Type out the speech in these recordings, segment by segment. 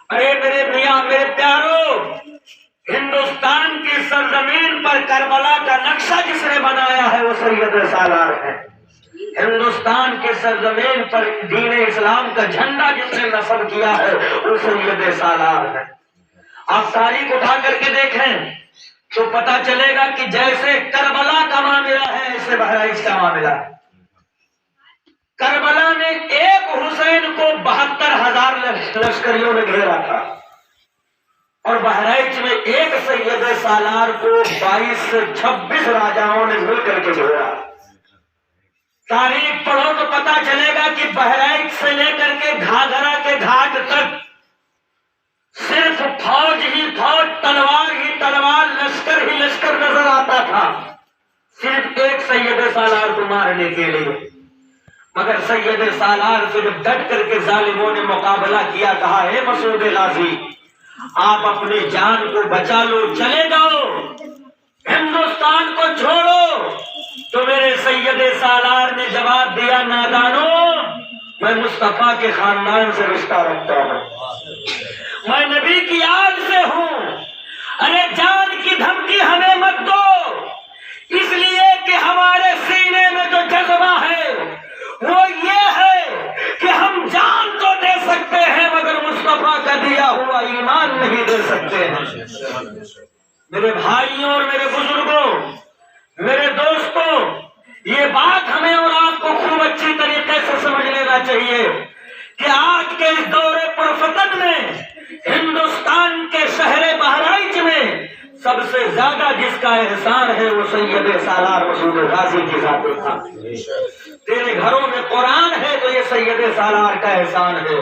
ارے میرے میاں میرے پیارو، ہندوستان کی سرزمین پر کربلا کا نقشہ جس نے بنایا ہے وہ سید سالار ہے۔ ہندوستان کی سرزمین پر دین اسلام کا جھنڈا جس نے نصب کیا ہے وہ سید سالار ہے۔ آپ تاریخ اٹھا کر کے دیکھیں تو پتا چلے گا کہ جیسے کربلا کا معاملہ ہے ایسے بہرائچ کا معاملہ ہے۔ کربلا میں ایک حسین کو 72,000 لشکریوں نے گھیرا تھا، اور بہرائچ میں ایک سید سالار کو 22 سے 26 راجاؤں نے مل کر کے گھیرا۔ تاریخ پڑھو تو پتا چلے گا کہ بہرائچ سے لے کر کے گھاگھرا کے گھاٹ تک صرف فوج ہی فوج، تلوار ہی تلوار، لشکر ہی لشکر نظر آتا تھا، صرف ایک سید سالار کو مارنے کے لیے۔ مگر سید سالار سے جب ڈٹ کر کے ظالموں نے مقابلہ کیا، کہا ہے مسعود غازی آپ اپنی جان کو بچا لو، چلے جاؤ، ہندوستان کو چھوڑو، تو میرے سید سالار نے جواب دیا نادانو، میں مصطفیٰ کے خاندان سے رشتہ رکھتا ہوں، میں نبی کی آل سے ہوں، ارے جان کی دھمکی ہمیں مت دو، اس لیے کہ ہمارے سینے میں جو جذبہ ہے وہ یہ ہے کہ ہم جان تو دے سکتے ہیں مگر مصطفیٰ کا دیا ہوا ایمان نہیں دے سکتے ہیں۔ میرے بھائیوں اور میرے بزرگوں، میرے دوستوں، یہ بات ہمیں اور آپ کو خوب اچھی طریقے سے سمجھ لینا چاہیے کہ آج کے اس دور پرفتن میں ہندوستان کے شہر بہرائچ میں سب سے زیادہ جس کا احسان ہے وہ سید سالار مسعود غازی کی ذات تھا۔ تیرے گھروں میں قرآن ہے تو یہ سید سالار کا احسان ہے،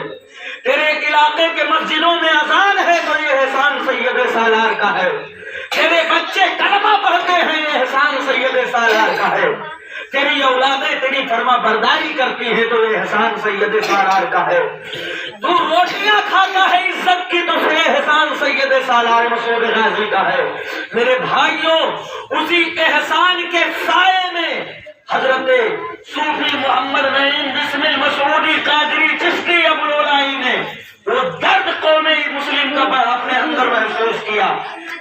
تیرے علاقے کے مسجدوں میں اذان ہے تو یہ احسان سید سالار کا ہے، تیرے بچے کلمہ پڑھتے ہیں یہ احسان سید سالار کا ہے، تیری اولادیں تیری فرما برداری کرتی ہیں تو یہ احسان سید سالار کا ہے، تو روٹیاں کھاتا ہے عزت کی تو یہ احسان سید سالار مسعود غازی کا ہے۔ میرے بھائیوں، اسی احسان کے سائے میں حضرت صوفی محمد نعیم بسمل مسعودی قادری چشتی ابوالعلائی نے وہ درد قوم مسلم کا اپنے اندر محسوس کیا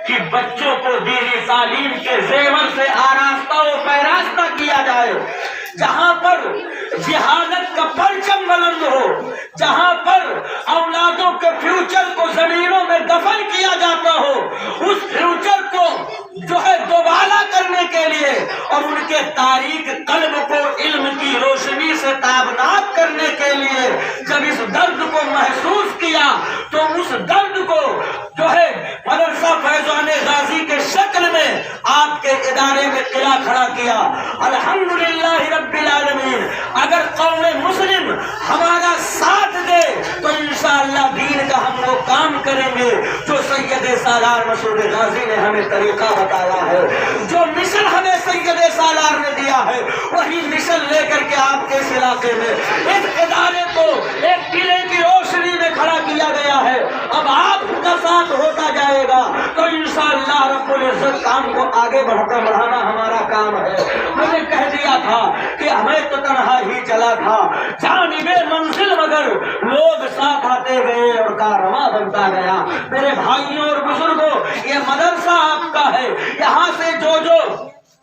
کہ بچوں کو دینی تعلیم کے زیور سے آراستہ و پیراستہ کیا جائے، جہاں پر جہالت کا پرچم بلند ہو، جہاں پر اولادوں کے فیوچر کو زمینوں میں دفن کیا جاتا ہو، اس فیوچر کو جو ہے دوبالا کرنے کے لیے اور ان کے تاریک قلب کو علم کی روشنی سے تابناک کرنے کے لیے جب اس درد کو محسوس کیا تو اس درد کو جو ہے مدرسہ فیضان غازی کے شکل میں آپ کے ادارے میں قلعہ کھڑا کیا۔ الحمدللہ رب العالمین، اگر قوم مسلم ہمارا ساتھ دے تو انشاءاللہ دین کا ہم وہ کام کریں گے جو سید سالار مسعود غازی نے ہمیں طریقہ بتایا ہے، جو مشن ہمیں سید سالار نے دیا ہے وہی مشن لے کر کے آپ کے اس علاقے میں اس ادارے کو ایک قلعے کی روشنی میں کھڑا کیا گیا ہے۔ اب آپ کا ساتھ ہوتا جائے گا تو انشاءاللہ رب العزت کام کو آگے بڑھانا ہمارا کام ہے۔ میں نے کہہ دیا تھا کہ ہمیں تو تنہا ہی چلا تھا جانب منزل مگر لوگ ساتھ آتے گئے اور کارواں بنتا گیا۔ میرے بھائیوں اور بزرگوں، یہ مدرسہ آپ کا ہے، یہاں سے جو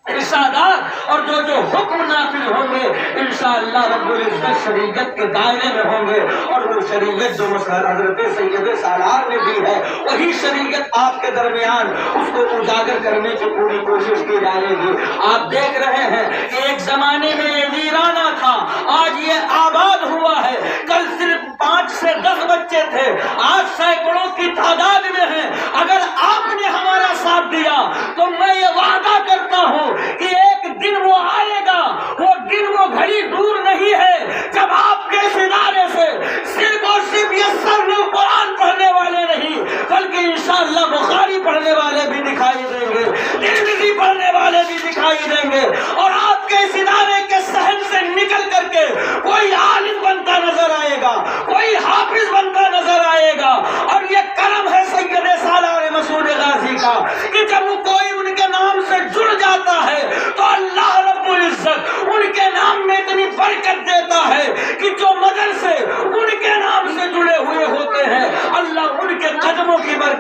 ارشادات اور جو حکم نافذ ہوں گے انشاءاللہ رب العزت شریعت کے دائرے میں ہوں گے، اور وہ شریعت جو حضرت سید سالار نے دی ہے وہی شریعت آپ کے درمیان اس کو اجاگر کرنے کی پوری کوشش کی جائے گی۔ آپ دیکھ رہے ہیں کہ ایک زمانے میں یہ ویرانہ تھا، آج یہ آباد ہوا ہے، کل صرف 5 سے 10 بچے تھے، آج سینکڑوں کی تعداد میں ہیں۔ اگر آپ نے ہمارا ساتھ دیا تو میں یہ وعدہ کرتا ہوں کہ ایک دن وہ آئے گا، وہ دن وہ گھڑی دور نہیں ہے جب آپ کے اس ادارے سے صرف اور صرف یہ سرنو قرآن پڑھنے والے نہیں بلکہ انشاءاللہ بخاری پڑھنے والے بھی دکھائی دیں گے، ترمذی پڑھنے والے بھی دکھائی دیں گے، اور آپ کے اس ادارے کے صحن سے نکل کر کے کوئی عالم بنتا نظر آئے گا، کوئی حافظ بنتا نظر آئے گا۔ اور یہ کرم ہے سید سالار مسعود غازی کا کہ جب کوئی ان کے نام سے جڑ جاتا ہے تو اللہ رب العزت ان کے نام میں اتنی برکت دیتا ہے کہ جو مدرسے ان کے نام سے جڑے ہوئے ہوتے ہیں اللہ ان